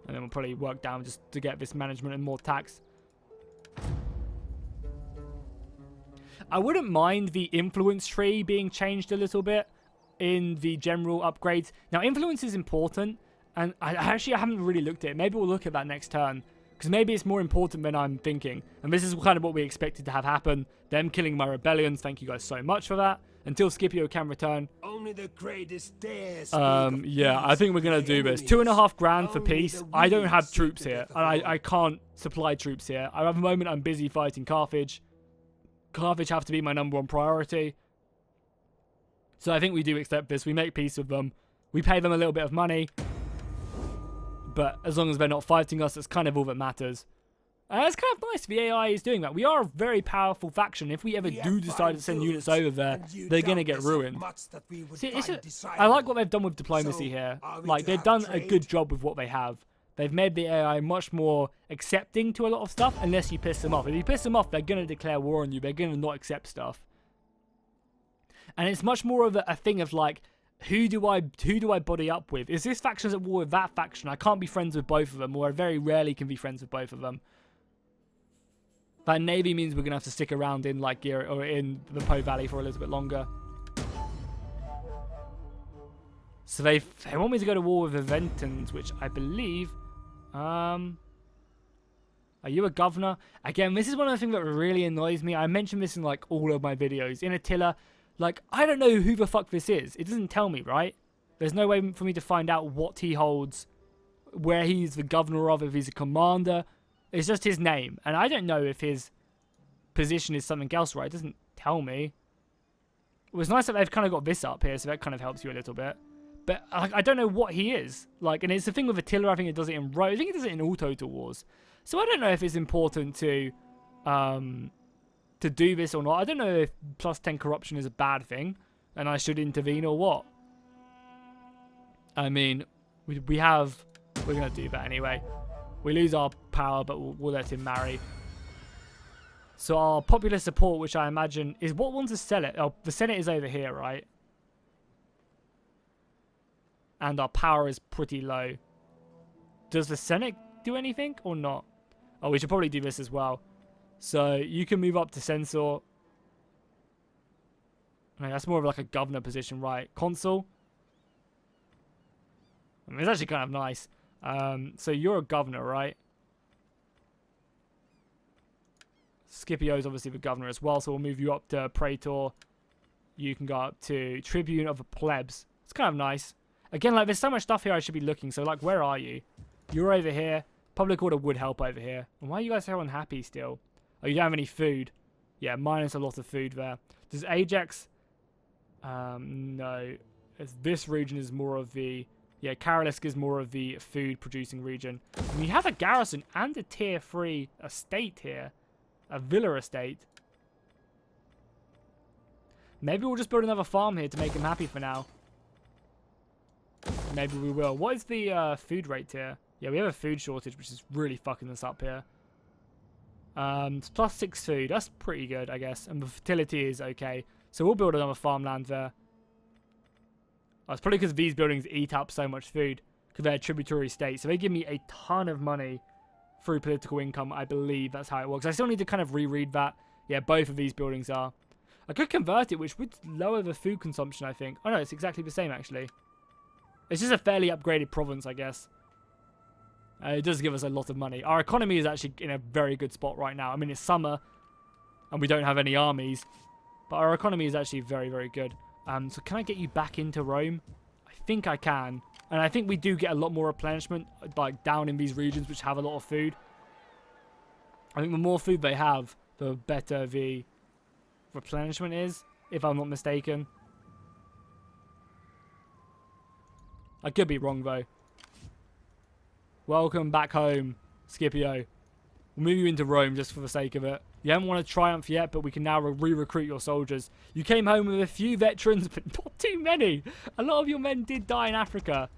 And then we'll probably work down just to get this management and more tax. I wouldn't mind the influence tree being changed a little bit in the general upgrades. Now, influence is important. And I haven't really looked at it. Maybe we'll look at that next turn. Because maybe it's more important than I'm thinking. And this is kind of what we expected to have happen. Them killing my rebellions. Thank you guys so much for that. Until Scipio can return. Only the greatest dares yeah, I think we're going to do this. 2.5 grand for peace. I don't have troops here. And I can't supply troops here. At the moment, I'm busy fighting Carthage. Carthage have to be my #1 priority. So I think we do accept this. We make peace with them. We pay them a little bit of money. But as long as they're not fighting us, that's kind of all that matters. And it's kind of nice the AI is doing that. We are a very powerful faction. If we ever do decide to send units over there, they're going to get ruined. See, I like what they've done with diplomacy here. Like, they've done a good job with what they have. They've made the AI much more accepting to a lot of stuff, unless you piss them off. If you piss them off, they're going to declare war on you. They're going to not accept stuff. And it's much more of a thing of, like, who do I body up with? Is this faction at war with that faction? I can't be friends with both of them, or I very rarely can be friends with both of them. That navy means we're gonna have to stick around in like or in the Po Valley for a little bit longer. So they want me to go to war with the Ventans, which I believe. Are you a governor? Again, this is one of the things that really annoys me. I mentioned this in like all of my videos. In Attila, Like, I don't know who the fuck this is. It doesn't tell me, right? There's no way for me to find out what he holds, where he's the governor of, if he's a commander. It's just his name. And I don't know if his position is something else, right? It doesn't tell me. It was nice that they've kind of got this up here, so that kind of helps you a little bit. But I don't know what he is. Like, and it's the thing with Attila, I think it does it in Rome. I think it does it in all Total Wars. So I don't know if it's important to do this or not. I don't know if plus 10 corruption is a bad thing and I should intervene or what. I mean, we're going to do that anyway. We lose our power, but we'll let him marry. So our popular support, which I imagine is what wants to sell it. Oh, the Senate is over here, right? And our power is pretty low. Does the Senate do anything or not? Oh, we should probably do this as well. So you can move up to censor. No, that's more of like a governor position, right? Consul. I mean, it's actually kind of nice. So you're a governor, right? Scipio is obviously the governor as well, so we'll move you up to praetor. You can go up to tribune of the plebs. It's kind of nice. Again, like, there's so much stuff here I should be looking. So, like, where are you? You're over here. Public order would help over here. And why are you guys so unhappy still? Oh, you don't have any food. Yeah, minus a lot of food there. Does Ajax? No. This region is more of the... Yeah, Karolisk is more of the food-producing region. And you have a garrison and a tier 3 estate here. A villa estate. Maybe we'll just build another farm here to make him happy for now. Maybe we will. What is the food rate here? Yeah, we have a food shortage, which is really fucking us up here. It's plus 6 food. That's pretty good, I guess. And the fertility is okay. So we'll build another farmland there. Oh, it's probably because these buildings eat up so much food. Because they're tributary states. So they give me a ton of money through political income. I believe that's how it works. I still need to kind of reread that. Yeah, both of these buildings are. I could convert it, which would lower the food consumption, I think. Oh, no, it's exactly the same, actually. It's just a fairly upgraded province, I guess. It does give us a lot of money. Our economy is actually in a very good spot right now. I mean, it's summer, and we don't have any armies. But our economy is actually very, very good. So can I get you back into Rome? I think I can. And I think we do get a lot more replenishment, like, down in these regions which have a lot of food. I think the more food they have, the better the replenishment is, if I'm not mistaken. I could be wrong, though. Welcome back home, Scipio. We'll move you into Rome just for the sake of it. You haven't won a triumph yet, but we can now re-recruit your soldiers. You came home with a few veterans, but not too many. A lot of your men did die in Africa.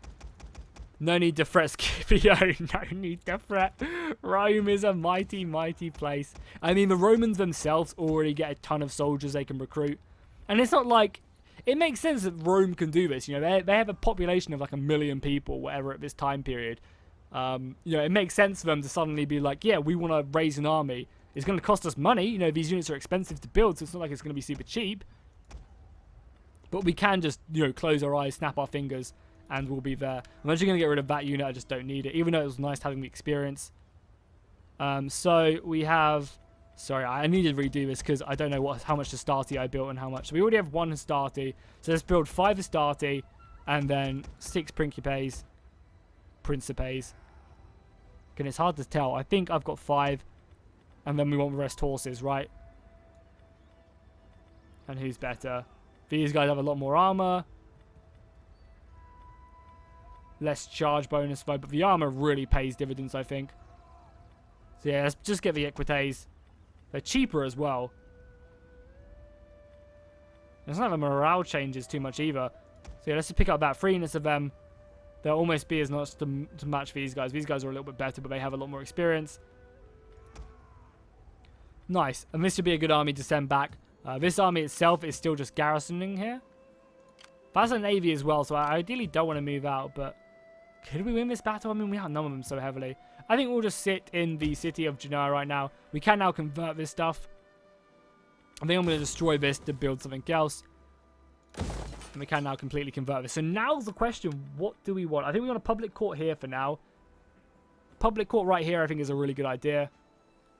No need to fret, Scipio. No need to fret. Rome is a mighty, mighty place. I mean, the Romans themselves already get a ton of soldiers they can recruit. And it's not like... It makes sense that Rome can do this. You know, they have a population of like 1 million people, whatever, at this time period. You know, it makes sense for them to suddenly be like, yeah, we want to raise an army. It's going to cost us money. You know, these units are expensive to build, so it's not like it's going to be super cheap. But we can just, you know, close our eyes, snap our fingers, and we'll be there. I'm actually going to get rid of that unit. I just don't need it, even though it was nice having the experience. So we have... Sorry, I needed to redo this because I don't know how much Hastati I built and how much. So we already have 1 Hastati. So let's build 5 Hastati and then 6 Principes. And it's hard to tell. I think I've got 5. And then we want the rest horses, right? And who's better? These guys have a lot more armor. Less charge bonus, though. But the armor really pays dividends, I think. So yeah, let's just get the Equites. They're cheaper as well. It's not like the morale changes too much either. So yeah, let's just pick up that freeness of them. They'll almost be as much to match these guys. These guys are a little bit better, but they have a lot more experience. Nice. And this should be a good army to send back. This army itself is still just garrisoning here. That's a navy as well, so I ideally don't want to move out, but... Could we win this battle? I mean, we outnumber them so heavily. I think we'll just sit in the city of Genua right now. We can now convert this stuff. I think I'm going to destroy this to build something else. And we can now completely convert this. So now's the question, what do we want? I think we want a public court here for now. Public court right here I think is a really good idea.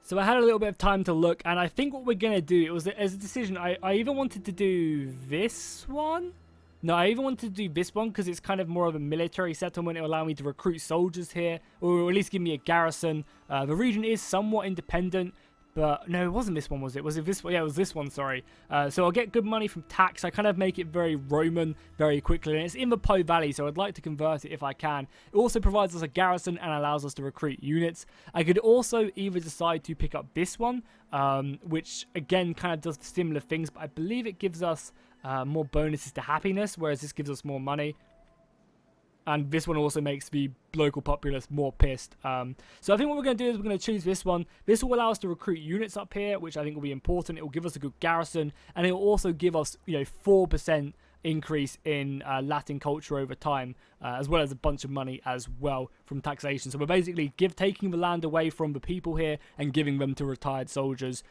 So I had a little bit of time to look, and I think what we're going to do, it was as a decision, I even wanted to do this one. No, I even wanted to do this one because it's kind of more of a military settlement. It'll allow me to recruit soldiers here, or at least give me a garrison. The region is somewhat independent, but no, it wasn't this one, was it? Was it this one? Yeah, it was this one, sorry. So I'll get good money from tax. I kind of make it very Roman very quickly, and it's in the Po Valley, so I'd like to convert it if I can. It also provides us a garrison and allows us to recruit units. I could also either decide to pick up this one, which again kind of does similar things, but I believe it gives us more bonuses to happiness, whereas this gives us more money. And this one also makes the local populace more pissed. So I think what we're going to do is we're going to choose this one. This will allow us to recruit units up here, which I think will be important. It will give us a good garrison, and it will also give us, 4% increase in Latin culture over time, as well as a bunch of money as well from taxation. So we're basically taking the land away from the people here and giving them to retired soldiers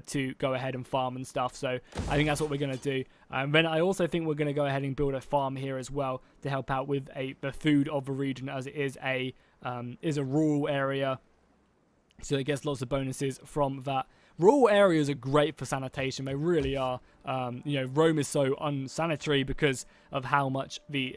to go ahead and farm and stuff. So I think that's what we're going to do. And then I also think we're going to go ahead and build a farm here as well to help out with the food of the region, as it is a rural area. So it gets lots of bonuses from that. Rural areas are great for sanitation. They really are. Rome is so unsanitary because of how much the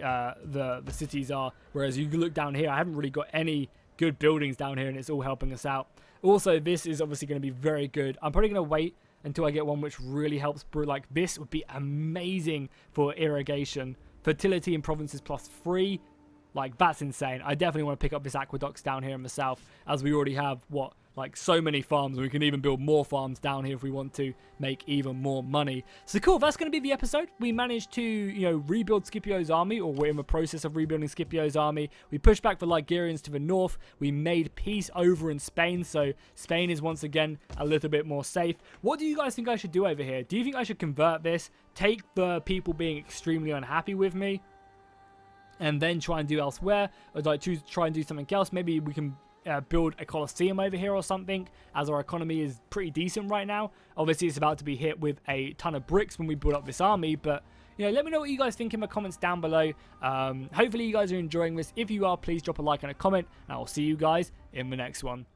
cities are. Whereas you look down here, I haven't really got any good buildings down here, and it's all helping us out. Also, this is obviously going to be very good. I'm probably going to wait until I get one which really helps. Like this would be amazing for irrigation. Fertility in provinces +3. Like, that's insane. I definitely want to pick up this aqueducts down here in the south, as we already have, so many farms. We can even build more farms down here if we want to make even more money. So cool, that's going to be the episode. We managed to, rebuild Scipio's army, or we're in the process of rebuilding Scipio's army. We pushed back the Ligurians to the north. We made peace over in Spain, so Spain is once again a little bit more safe. What do you guys think I should do over here? Do you think I should convert this, take the people being extremely unhappy with me, and then try and do elsewhere? Or try and do something else? Maybe we can build a Colosseum over here or something, as our economy is pretty decent right now. Obviously, it's about to be hit with a ton of bricks when we build up this army, but let me know what you guys think in the comments down below. Hopefully you guys are enjoying this. If you are, please drop a like and a comment, and I'll see you guys in the next one.